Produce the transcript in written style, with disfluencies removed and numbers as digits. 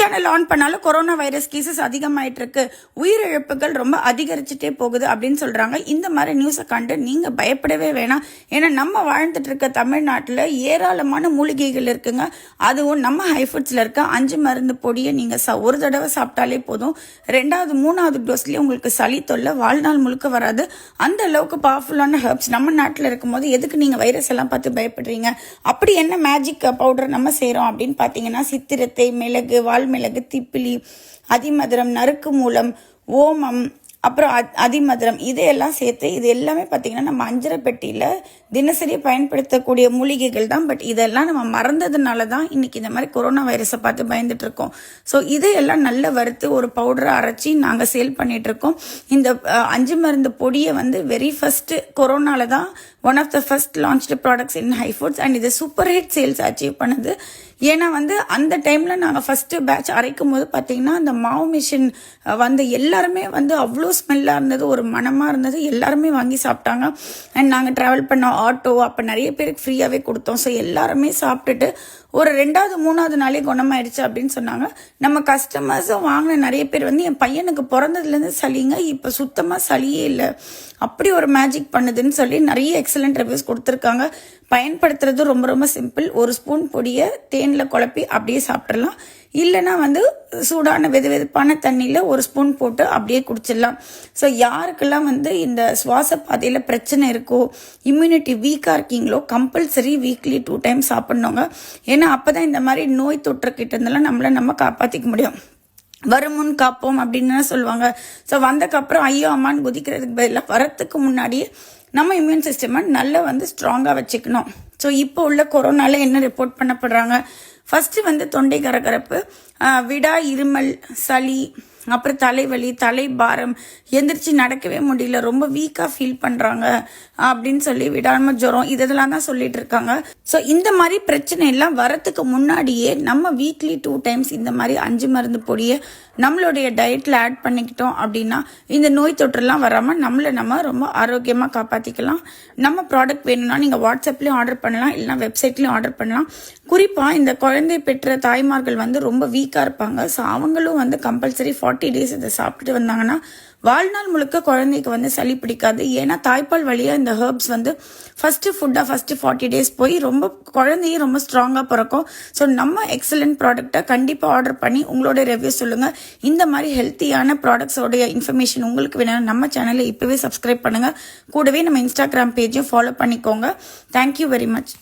Channel on பண்ணாலும் corona virus cases அதிகமாயிட்டு இருக்கு, உயிரிழப்புகள் ரொம்ப அதிகரிச்சுட்டே போகுது அப்படின்னு சொல்றாங்க. இந்த மாதிரி நியூஸை கண்டு நீங்க பயப்படவே வேணாம். ஏன்னா நம்ம வாழ்ந்துட்டு இருக்க தமிழ்நாட்டில் ஏராளமான மூலிகைகள் இருக்குங்க. அதுவும் நம்ம ஹைஃபுட்ஸ்ல இருக்க 5 மருந்து பொடியை நீங்க ஒரு தடவை சாப்பிட்டாலே போதும். 2வது 3வது டோஸ்லயே உங்களுக்கு சளி தொல்லை வாழ்நாள் முழுக்க வராது. அந்த அளவுக்கு பவர்ஃபுல்லான ஹெர்ப்ஸ் நம்ம நாட்டில் இருக்கும்போது எதுக்கு நீங்க வைரஸ் எல்லாம் பார்த்து பயப்படுறீங்க? அப்படி என்ன மேஜிக் பவுடர் நம்ம செய்யறோம் அப்படின்னு பாத்தீங்கன்னா, சித்திரத்தை, மிளகு, வால்மிளகு, திப்பிலி, அதிமதுரம், நறுக்கு மூலம், ஓமம், அப்புறம் அதிமதுரம், இதையெல்லாம் சேர்த்து இது எல்லாமே பார்த்தீங்கன்னா நம்ம அஞ்சரை பெட்டியில் தினசரி பயன்படுத்தக்கூடிய மூலிகைகள் தான். பட் இதெல்லாம் நம்ம மறந்ததுனால தான் இன்னைக்கு இந்த மாதிரி கொரோனா வைரஸை பார்த்து பயந்துட்டு இருக்கோம். ஸோ இதையெல்லாம் நல்லா வறுத்து ஒரு பவுடரை அரைச்சி நாங்கள் சேல் பண்ணிட்டு இருக்கோம். இந்த 5 மருந்து பொடியை வெரி ஃபர்ஸ்ட் கொரோனால தான் one of the first launched products in HiFoods. And இது சூப்பர் ஹிட் சேல்ஸ் அச்சீவ் பண்ணுது. ஏன்னா அந்த டைம்ல நாங்கள் ஃபர்ஸ்ட் பேட்ச் அரைக்கும் போது பார்த்தீங்கன்னா அந்த மாவு மிஷின் எல்லாருமே அவ்வளோ ஸ்மெல்லாக இருந்தது, ஒரு மனமாக இருந்தது. எல்லாருமே வாங்கி சாப்பிட்டாங்க. அண்ட் நாங்கள் ட்ராவல் பண்ண ஆட்டோ அப்போ நிறைய பேருக்கு ஃப்ரீயாகவே கொடுத்தோம். ஸோ எல்லாருமே சாப்பிட்டுட்டு ஒரு 2வது 3வது நாளே குணமாயிடுச்சு அப்படின்னு சொன்னாங்க. நம்ம கஸ்டமர்ஸும் வாங்கின நிறைய பேர் என் பையனுக்கு பிறந்ததுலேருந்து சளிங்க, இப்போ சுத்தமாக சளியே இல்லை, அப்படி ஒரு மேஜிக் பண்ணுதுன்னு சொல்லி நிறைய எக்ஸலண்ட் ரிவ்யூஸ் கொடுத்துருக்காங்க. பயன்படுத்துறது ரொம்ப ரொம்ப சிம்பிள். ஒரு ஸ்பூன் பொடியை தேனில் குழப்பி அப்படியே சாப்பிட்றலாம். இல்லைன்னா சூடான வெதுவெதுப்பான தண்ணியில் ஒரு ஸ்பூன் போட்டு அப்படியே குடிச்சிடலாம். ஸோ யாருக்கெல்லாம் இந்த சுவாச பாதையில் பிரச்சனை இருக்கோ, இம்யூனிட்டி வீக்காக இருக்கீங்களோ, கம்பல்சரி வீக்லி 2 டைம்ஸ் சாப்பிட்ணுங்க. ஏன்னா அப்போதான் இந்த மாதிரி நோய் தொற்றுக்கிட்ட இருந்தெல்லாம் நம்ம காப்பாற்றிக்க முடியும். வருமுன் காப்போம் அப்படின்னு சொல்லுவாங்க. ஸோ வந்தக்கப்புறம் ஐயோ அம்மான்னு குதிக்கிறதுக்கு பதிலாக வரத்துக்கு முன்னாடியே நம்ம இம்யூன் சிஸ்டமை நல்லா ஸ்ட்ராங்காக வச்சுக்கணும். ஸோ இப்போ உள்ள கொரோனால என்ன ரிப்போர்ட் பண்ணப்படுறாங்க? ஃபர்ஸ்ட் தொண்டை கரகரப்பு, விடா இருமல், சளி, அப்புறம் தலைவலி, தலைபாரம், எந்திரிச்சு நடக்கவே முடியல, ரொம்ப வீக்காக ஃபீல் பண்ணுறாங்க அப்படின்னு சொல்லி விடாம ஜுரம், இதெல்லாம் தான் சொல்லிட்டு இருக்காங்க. ஸோ இந்த மாதிரி பிரச்சனை எல்லாம் வரத்துக்கு முன்னாடியே நம்ம வீக்லி 2 டைம்ஸ் இந்த மாதிரி 5 மருந்து பொடியை நம்மளுடைய டயட்டில் ஆட் பண்ணிக்கிட்டோம் அப்படின்னா இந்த நோய் தொற்றுலாம் வராமல் நம்ம ரொம்ப ஆரோக்கியமாக காப்பாற்றிக்கலாம். நம்ம ப்ராடக்ட் வேணும்னா நீங்கள் வாட்ஸ்அப்லேயும் ஆர்டர் பண்ணலாம், இல்லைனா வெப்சைட்லேயும் ஆர்டர் பண்ணலாம். குறிப்பாக இந்த குழந்தை பெற்ற தாய்மார்கள் ரொம்ப வீக்காக இருப்பாங்க. ஸோ அவங்களும் கம்பல்சரி 40 டேஸ் இதை சாப்பிட்டுட்டு வந்தாங்கன்னா வாழ்நாள் முழுக்க குழந்தைக்கு சளி பிடிக்காது. ஏன்னா தாய்ப்பால் வழியாக இந்த ஹெர்ப்ஸ் ஃபர்ஸ்ட் ஃபுட்டாக ஃபர்ஸ்ட் 40 டேஸ் போய் குழந்தையும் ரொம்ப ஸ்ட்ராங்காக பிறக்கும். ஸோ நம்ம எக்ஸலண்ட் ப்ராடக்டை கண்டிப்பாக ஆர்டர் பண்ணி உங்களோட ரிவ்யூ சொல்லுங்கள். இந்த மாதிரி ஹெல்த்தியான ப்ராடக்ட்ஸோடைய இன்ஃபர்மேஷன் உங்களுக்கு வேணும், நம்ம சேனலை இப்போவே சப்ஸ்கிரைப் பண்ணுங்கள். கூடவே நம்ம இன்ஸ்டாகிராம் பேஜையும் ஃபாலோ பண்ணிக்கோங்க. Thank you very much.